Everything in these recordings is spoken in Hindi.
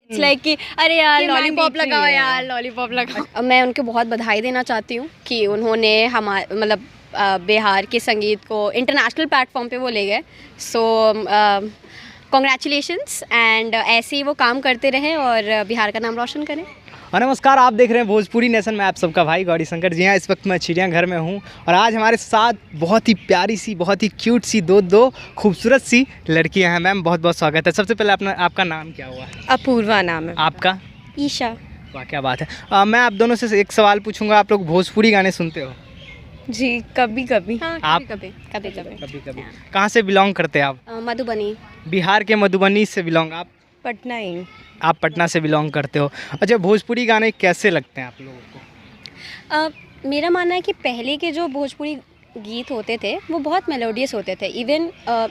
इट्स लाइक कि अरे यार कि लॉलीपॉप mandatory लगाओ है। यार लॉलीपॉप लगाओ। मैं उनको बहुत बधाई देना चाहती हूँ कि उन्होंने हमारे मतलब बिहार के संगीत को इंटरनेशनल प्लेटफॉर्म पे वो ले गए। सो कॉन्ग्रेचुलेशंस एंड ऐसे ही वो काम करते रहें और बिहार का नाम रोशन करें। और नमस्कार, आप देख रहे हैं भोजपुरी नेशन में आप सबका भाई गौरी शंकर। जी हाँ, इस वक्त मैं चिड़ियाघर में हूँ और आज हमारे साथ बहुत ही प्यारी सी, बहुत ही क्यूट सी दो खूबसूरत सी लड़कियाँ हैं। मैम बहुत बहुत स्वागत है। सबसे पहले आपका नाम क्या हुआ? अपूर्वा नाम है। आपका? ईशा। वाह, क्या बात है। मैं आप दोनों से एक सवाल पूछूंगा, आप लोग भोजपुरी गाने सुनते हो? जी कभी कभी। हाँ, आप? कभी कभी। कहाँ से बिलोंग करते हैं आप? मधुबनी। बिहार के मधुबनी से बिलोंग आप? पटना ही। आप पटना से बिलोंग करते हो। अच्छा, भोजपुरी गाने कैसे लगते हैं आप लोगों को? मेरा मानना है कि पहले के जो भोजपुरी गीत होते थे वो बहुत मेलोडियस होते थे। इवन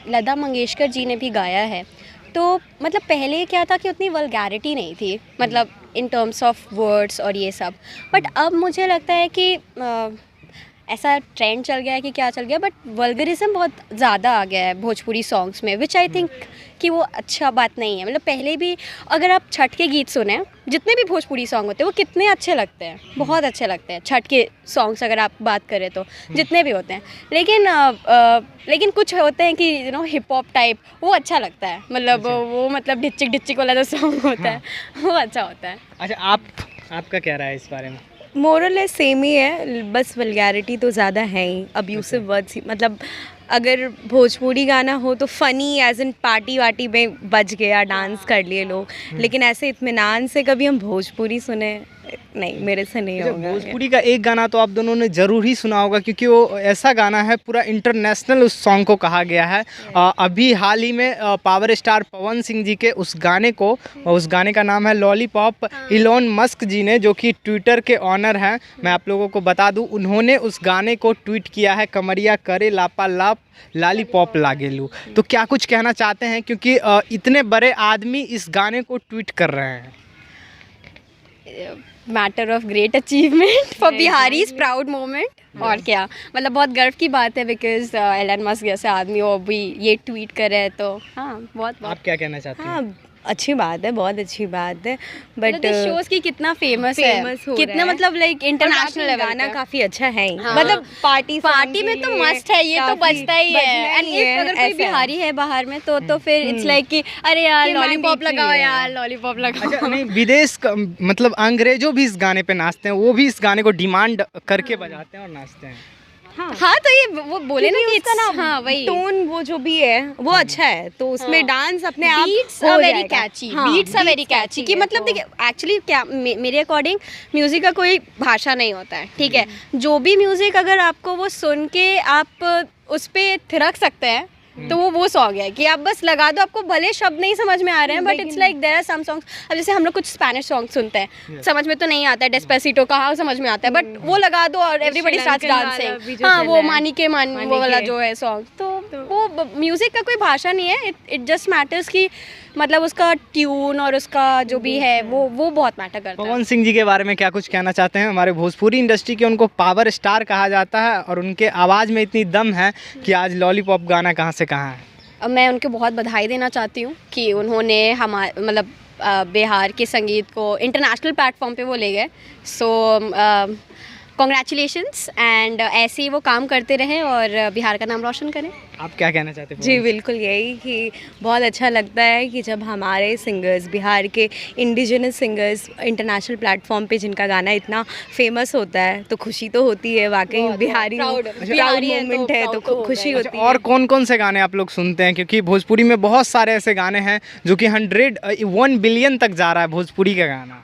लता मंगेशकर जी ने भी गाया है। तो मतलब पहले क्या था कि उतनी वल्गैरिटी नहीं थी, मतलब इन टर्म्स ऑफ वर्ड्स और ये सब। बट अब मुझे लगता है कि ऐसा ट्रेंड चल गया है कि क्या चल गया, बट वल्गरिज्म बहुत ज़्यादा आ गया है भोजपुरी सॉन्ग्स में, विच आई थिंक कि वो अच्छा बात नहीं है। मतलब पहले भी अगर आप छठ के गीत सुने, जितने भी भोजपुरी सॉन्ग होते हैं वो कितने अच्छे लगते हैं, बहुत अच्छे लगते हैं छठ के सॉन्ग्स अगर आप बात करें तो, जितने भी होते हैं। लेकिन कुछ होते हैं कि you know hip hop type, वो अच्छा लगता है। मतलब वो मतलब ढिच्चिक ढिच्चिक वाला जो सॉन्ग होता है वो अच्छा होता है। अच्छा, आपका क्या राय है इस बारे में? मोरलेस सेम ही है, बस वल्गैरिटी तो ज़्यादा है ही, अब्यूसिव वर्ड्स ही। मतलब अगर भोजपुरी गाना हो तो फ़नी एज इन पार्टी वार्टी में बज गया, डांस कर लिए लोग, लेकिन ऐसे इत्मीनान से कभी हम भोजपुरी सुने नहीं, मेरे से नहीं अच्छा, होगा। भोजपुरी का एक गाना तो आप दोनों ने ज़रूर ही सुना होगा, क्योंकि वो ऐसा गाना है, पूरा इंटरनेशनल उस सॉन्ग को कहा गया है। अभी हाल ही में पावर स्टार पवन सिंह जी के उस गाने का नाम है लॉलीपॉप। इलॉन मस्क जी ने, जो कि ट्विटर के ऑनर हैं, मैं आप लोगों को बता दूं, उन्होंने उस गाने को ट्वीट किया है, कमरिया करे लापा लाप लॉलीपॉप लागेलू। तो क्या कुछ कहना चाहते हैं, क्योंकि इतने बड़े आदमी इस गाने को ट्वीट कर रहे हैं? Matter of great achievement for Bihari's, proud moment. और क्या, मतलब बहुत गर्व की बात है बिकॉज एलन मस्क जैसे आदमी वो भी ये ट्वीट कर रहे हैं, तो हाँ बहुत आप क्या कहना चाहते हैं? हाँ, अच्छी बात है, बहुत अच्छी बात है। बट शोज की कितना फेमस है, कितना मतलब लाइक इंटरनेशनल लेवल गाना का। काफी अच्छा है ही। हाँ। मतलब पार्टी में तो मस्ट है, ये तो बजता ही है। एंड इफ अगर कोई बिहारी है बाहर में तो फिर इट्स लाइक कि अरे यार लॉलीपॉप लगाओ यार लॉलीपॉप लगाओ। अच्छा, नहीं, विदेश का मतलब अंग्रेजों भी इस गाने पे नाचते हैं, वो भी इस गाने को डिमांड करके बजाते हैं और नाचते हैं। हाँ तो ये वो बोले ना कि हाँ वही टोन वो जो भी है वो अच्छा है, तो उसमें डांस अपने आप बीट्स हो आर वेरी जाएगा। कैची, हाँ, beats are very beats catchy catchy कि है, मतलब तो- देखिए एक्चुअली क्या मेरे अकॉर्डिंग म्यूजिक का कोई भाषा नहीं होता है, ठीक है। जो भी म्यूजिक अगर आपको वो सुन के आप उस पे थिरक सकते हैं तो वो सॉन्ग है कि आप बस लगा दो, आपको भले शब्द नहीं समझ में आ रहे हैं but it's like there are some songs. अब जैसे हम लोग कुछ स्पेनिश सॉन्ग सुनते हैं, समझ में तो नहीं आता है, डेस्पेसिटो कहाँ समझ में आता है, बट वो लगा दो और एवरीबॉडी स्टार्ट्स श्रीलंकन वाला भी डांसिंग। जो हाँ, चल वो रहा है। मानी के वो वाला जो है सॉन्ग, तो वो म्यूजिक का कोई भाषा नहीं है। इट जस्ट मैटर्स कि मतलब उसका ट्यून और उसका जो भी है वो बहुत मैटर करता है। पवन सिंह जी के बारे में क्या कुछ कहना चाहते हैं? हमारे भोजपुरी इंडस्ट्री के उनको पावर स्टार कहा जाता है और उनके आवाज़ में इतनी दम है कि आज लॉलीपॉप गाना कहाँ से कहाँ है। मैं उनको बहुत बधाई देना चाहती हूँ कि उन्होंने हमारे मतलब बिहार के संगीत को इंटरनेशनल प्लेटफॉर्म पे वो ले गए। सो कॉन्ग्रेचुलेशंस एंड ऐसे ही वो काम करते रहें और बिहार का नाम रोशन करें। आप क्या कहना चाहते हैं? जी बिल्कुल यही कि बहुत अच्छा लगता है कि जब हमारे सिंगर्स, बिहार के इंडिजिनस सिंगर्स इंटरनेशनल प्लेटफॉर्म पे जिनका गाना इतना फेमस होता है, तो खुशी तो होती है वाकई। बिहारी proud मोमेंट है तो खुशी होगा। होती है। और कौन कौन से गाने आप लोग सुनते हैं? क्योंकि भोजपुरी में बहुत सारे ऐसे गाने हैं जो कि 1 बिलियन तक जा रहा है भोजपुरी का गाना।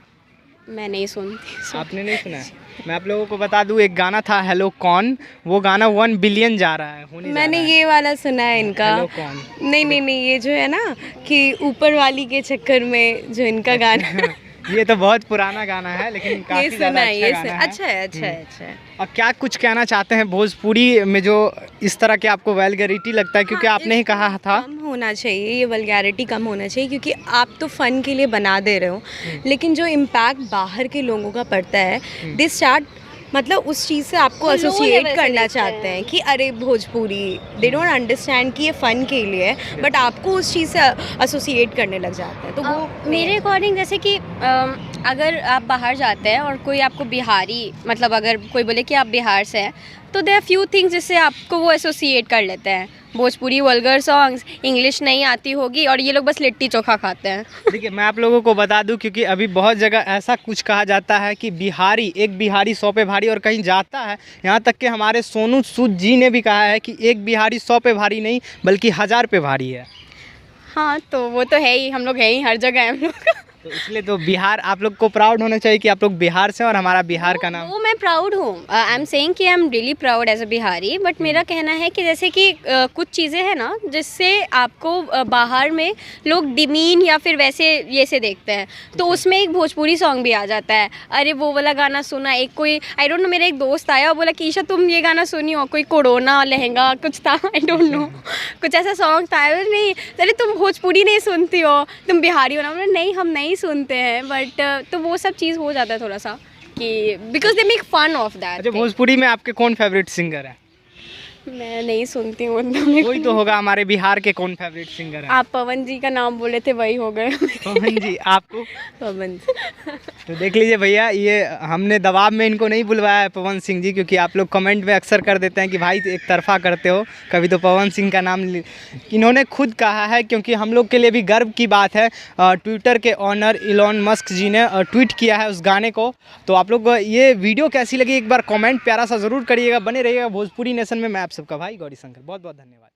मैं नहीं सुनती। आपने नहीं सुना है? मैं आप लोगों को बता दूं, एक गाना था हेलो कौन, वो गाना 1 बिलियन जा रहा है, मैंने ये वाला सुना है इनका। हेलो कौन। नहीं, ये जो है ना कि ऊपर वाली के चक्कर में जो इनका गाना ये तो बहुत पुराना गाना है, लेकिन ये काफी सुना ज़्यादा है, अच्छा गाना है। अच्छा है, अच्छा है, अच्छा है। और क्या कुछ कहना चाहते हैं भोजपुरी में जो इस तरह के आपको वल्गैरिटी लगता है? क्योंकि आपने ही कहा था कम होना चाहिए, ये वल्गैरिटी कम होना चाहिए, क्योंकि आप तो फ़न के लिए बना दे रहे हो, लेकिन जो इम्पैक्ट बाहर के लोगों का पड़ता है, दे स्टार्ट मतलब उस चीज़ से आपको वो low एसोसिएट level से करना देखते चाहते हैं। हैं कि अरे भोजपुरी, दे डोंट अंडरस्टैंड कि ये फ़न के लिए है, बट आपको उस चीज़ से एसोसिएट करने लग जाते हैं, तो वो मेरे अकॉर्डिंग जैसे कि अगर आप बाहर जाते हैं और कोई आपको बिहारी, मतलब अगर कोई बोले कि आप बिहार से हैं, तो देयर फ्यू थिंग्स जिससे आपको वो एसोसिएट कर लेते हैं। भोजपुरी वल्गर सॉन्ग्स, इंग्लिश नहीं आती होगी और ये लोग बस लिट्टी चोखा खाते हैं। देखिए मैं आप लोगों को बता दूं, क्योंकि अभी बहुत जगह ऐसा कुछ कहा जाता है कि एक बिहारी 100 पे भारी, और कहीं जाता है यहाँ तक कि हमारे सोनू सूद जी ने भी कहा है कि एक बिहारी 100 पे भारी नहीं बल्कि 1000 पे भारी है। हाँ, तो वो तो है ही, हम लोग है ही, हर जगह है हम लोग। तो इसलिए तो बिहार, आप लोग को प्राउड होना चाहिए कि आप लोग बिहार से, और हमारा बिहार का नाम। वो मैं प्राउड हूँ, आई एम सेइंग कि I am really proud as a Bihari, but मेरा कहना है कि जैसे कि कुछ चीज़ें हैं ना जिससे आपको बाहर में लोग डिमीन या फिर वैसे ये से देखते हैं, तो उसमें एक भोजपुरी सॉन्ग भी आ जाता है। अरे वो वाला गाना सुना, एक कोई आई डोंट नो, मेरा एक दोस्त आया और बोला कि ईशा तुम ये गाना सुनी हो, कोई कोरोना लहंगा कुछ था, आई डोंट नो, कुछ ऐसा सॉन्ग था। नहीं, अरे तुम भोजपुरी नहीं सुनती हो, तुम बिहारी हो ना? बोला नहीं, हम नहीं सुनते हैं, बट तो वो सब चीज़ हो जाता है थोड़ा सा कि because they make fun of अच्छा, दैट। भोजपुरी में आपके कौन फेवरेट सिंगर है? मैं नहीं सुनती हूँ उतना। कोई तो होगा, हमारे बिहार के कौन फेवरेट सिंगर है? आप पवन जी का नाम बोले थे, वही हो गए। पवन जी, आपको? पवन। तो देख लीजिए भैया, ये हमने दबाव में इनको नहीं बुलवाया है पवन सिंह जी, क्योंकि आप लोग कमेंट में अक्सर कर देते हैं कि भाई एक तरफा करते हो, कभी तो पवन सिंह का नाम इन्होंने खुद कहा है, क्योंकि हम लोग के लिए भी गर्व की बात है। ट्विटर के ऑनर इलॉन मस्क जी ने ट्वीट किया है उस गाने को। तो आप लोग ये वीडियो कैसी लगी एक बार कमेंट प्यारा सा ज़रूर करिएगा। बने रहिएगा भोजपुरी नेशन में। मैं आप सबका भाई गौरी शंकर, बहुत बहुत धन्यवाद।